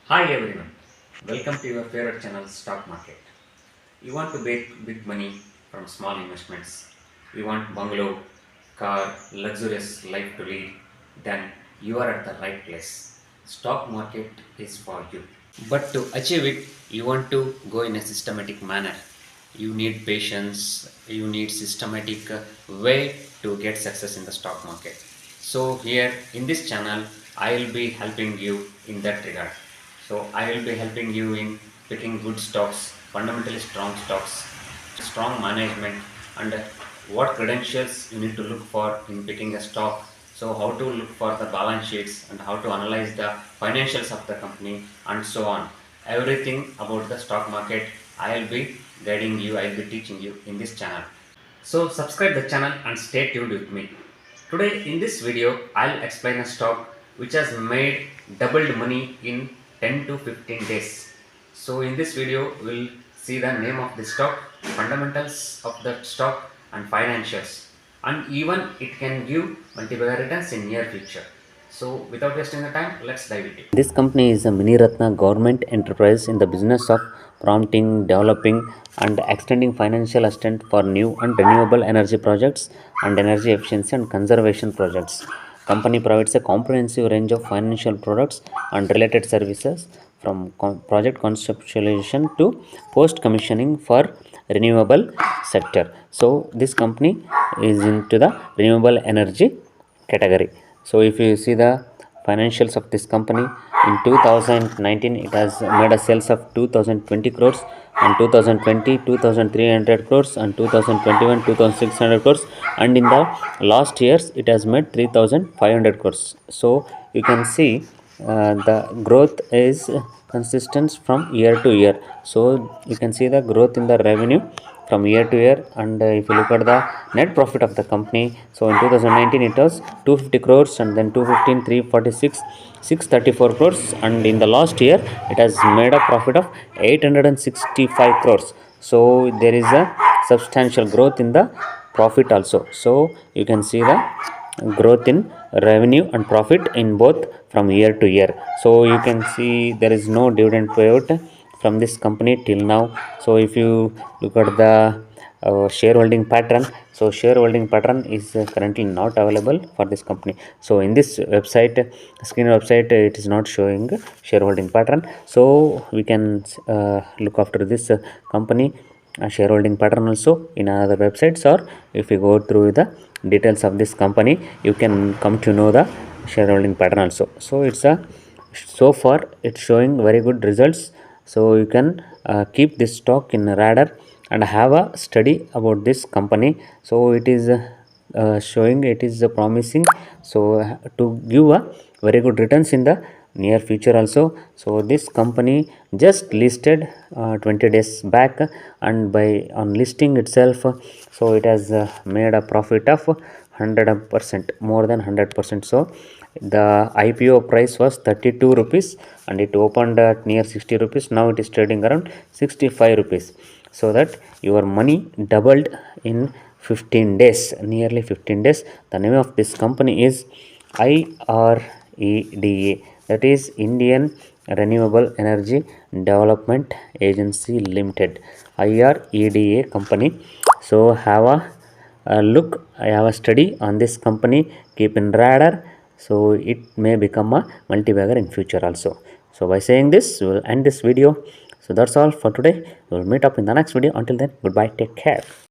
Hi everyone, welcome to your favorite channel Stock Market. You want to make big money from small investments. You want bungalow, car, luxurious life to lead, then you are at the right place. Stock market is for you. But to achieve it, you want to go in a systematic manner. You need patience, you need systematic way to get success in the stock market. So here in this channel, I will be helping you in that regard. So I will be helping you in picking good stocks, fundamentally strong stocks, strong management, and what credentials you need to look for in picking a stock. So how to look for the balance sheets and how to analyze the financials of the company and so on. Everything about the stock market I will be guiding you, I will be teaching you in this channel. So subscribe the channel and stay tuned with me. Today in this video I'll explain a stock which has made doubled money in 10 to 15 days. So in this video we'll see the name of the stock, fundamentals of the stock and financials, and even it can give multiple returns in near future. So without wasting the time, let's dive into it. This company is a Mini Ratna government enterprise in the business of prompting, developing, and extending financial assistance for new and renewable energy projects and energy efficiency and conservation projects. Company provides a comprehensive range of financial products and related services from project conceptualization to post commissioning for renewable sector. So this company is into the renewable energy category. So if you see the financials of this company in 2019, it has made a sales of 2020 crores, and 2020 2300 crores, and 2021 2600 crores, and in the last years it has made 3500 crores. So you can see the growth is consistent from year to year. So you can see the growth in the revenue from year to year. And if you look at the net profit of the company, so in 2019 it was 250 crores, and then 215 346 634 crores, and in the last year it has made a profit of 865 crores. So there is a substantial growth in the profit also. So you can see the growth in revenue and profit in both from year to year. So you can see there is no dividend payout from this company till now. So if you look at the shareholding pattern, so shareholding pattern is currently not available for this company. So in this website, screen website, it is not showing shareholding pattern. So we can look after this company shareholding pattern also in another websites, or if you go through the details of this company, you can come to know the shareholding pattern also. So it's a, so far it's showing very good results. So you can keep this stock in radar and have a study about this company. So it is showing, it is promising, so to give a very good returns in the near future also. So this company just listed 20 days back, and by on listing itself, so it has made a profit of 100%, more than 100%. So the IPO price was 32 rupees, and it opened at near 60 rupees. Now it is trading around 65 rupees. So that your money doubled in 15 days, nearly 15 days. The name of this company is IREDA, that is Indian Renewable Energy Development Agency Limited, IREDA company. So have a look, I have a study on this company, keep in radar. So it may become a multi-bagger in future also. So by saying this, we will end this video. So that's all for today. We will meet up in the next video. Until then, goodbye, take care.